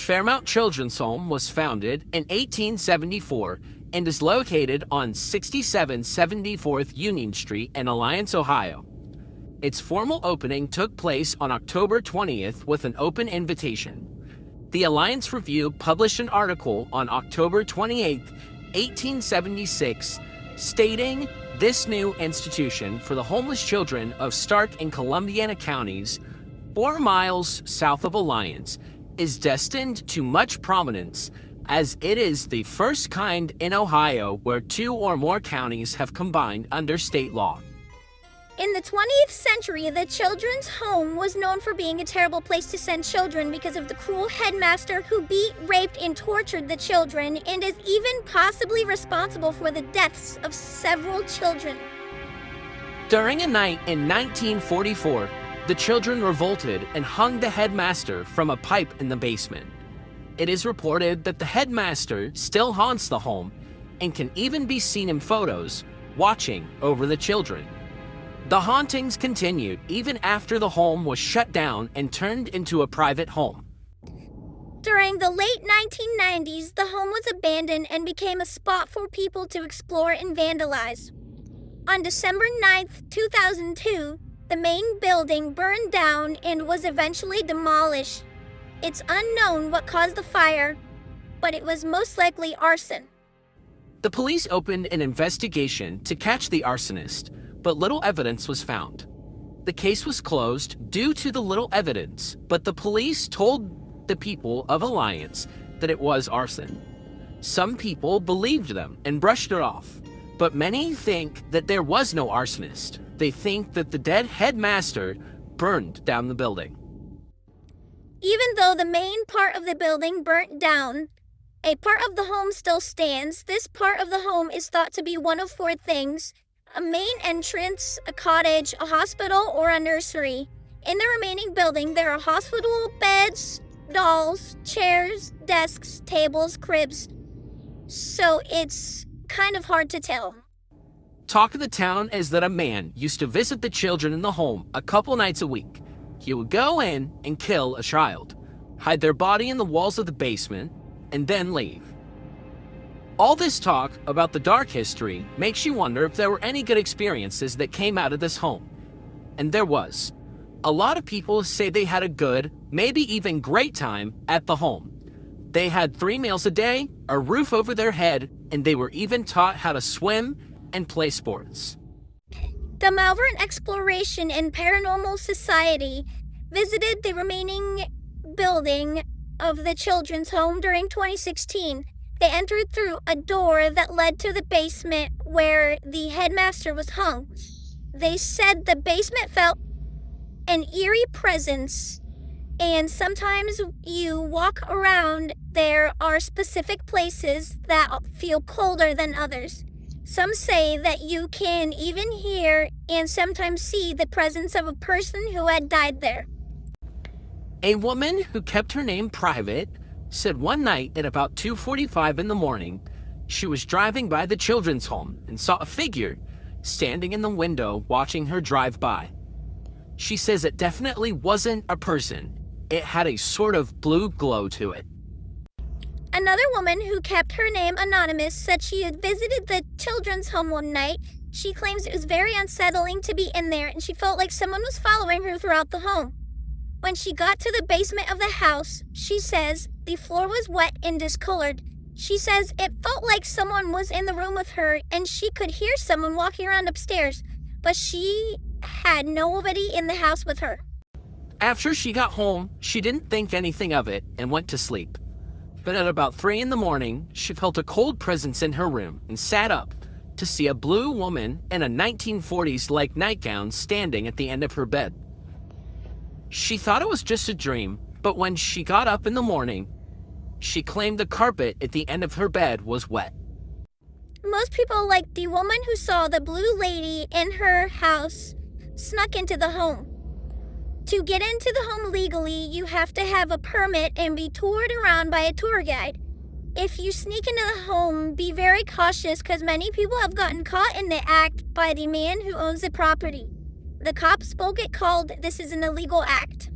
Fairmount Children's Home was founded in 1874 and is located on 6774th Union Street in Alliance, Ohio. Its formal opening took place on October 20th with an open invitation. The Alliance Review published an article on October 28, 1876, stating, "This new institution for the homeless children of Stark and Columbiana counties, 4 miles south of Alliance, is destined to much prominence, as it is the first kind in Ohio where 2 or more counties have combined under state law." In the 20th century, the children's home was known for being a terrible place to send children because of the cruel headmaster who beat, raped, and tortured the children, and is even possibly responsible for the deaths of several children. During a night in 1944, the children revolted and hung the headmaster from a pipe in the basement. It is reported that the headmaster still haunts the home and can even be seen in photos watching over the children. The hauntings continued even after the home was shut down and turned into a private home. During the late 1990s, the home was abandoned and became a spot for people to explore and vandalize. On December 9th, 2002, the main building burned down and was eventually demolished. It's unknown what caused the fire, but it was most likely arson. The police opened an investigation to catch the arsonist, but little evidence was found. The case was closed due to the little evidence, but the police told the people of Alliance that it was arson. Some people believed them and brushed it off, but many think that there was no arsonist. They think that the dead headmaster burned down the building. Even though the main part of the building burnt down, a part of the home still stands. This part of the home is thought to be one of 4 things: a main entrance, a cottage, a hospital, or a nursery. In the remaining building, there are hospital beds, dolls, chairs, desks, tables, cribs. So it's kind of hard to tell. Talk of the town is that a man used to visit the children in the home a couple nights a week. He would go in and kill a child, hide their body in the walls of the basement, and then leave. All this talk about the dark history makes you wonder if there were any good experiences that came out of this home. And there was. A lot of people say they had a good, maybe even great time at the home. They had 3 meals a day, a roof over their head, and they were even taught how to swim and play sports. The Malvern Exploration and Paranormal Society visited the remaining building of the children's home during 2016. They entered through a door that led to the basement where the headmaster was hung. They said the basement felt an eerie presence, and sometimes you walk around, there are specific places that feel colder than others. Some say that you can even hear and sometimes see the presence of a person who had died there. A woman who kept her name private said one night at about 2:45 in the morning, she was driving by the children's home and saw a figure standing in the window watching her drive by. She says it definitely wasn't a person. It had a sort of blue glow to it. Another woman who kept her name anonymous said she had visited the children's home one night. She claims it was very unsettling to be in there and she felt like someone was following her throughout the home. When she got to the basement of the house, she says the floor was wet and discolored. She says it felt like someone was in the room with her and she could hear someone walking around upstairs, but she had nobody in the house with her. After she got home, she didn't think anything of it and went to sleep. But at about 3 in the morning, she felt a cold presence in her room and sat up to see a blue woman in a 1940s-like nightgown standing at the end of her bed. She thought it was just a dream, but when she got up in the morning, she claimed the carpet at the end of her bed was wet. Most people, like the woman who saw the blue lady in her house, snuck into the home. To get into the home legally, you have to have a permit and be toured around by a tour guide. If you sneak into the home, be very cautious because many people have gotten caught in the act by the man who owns the property. The cops will get called. This is an illegal act.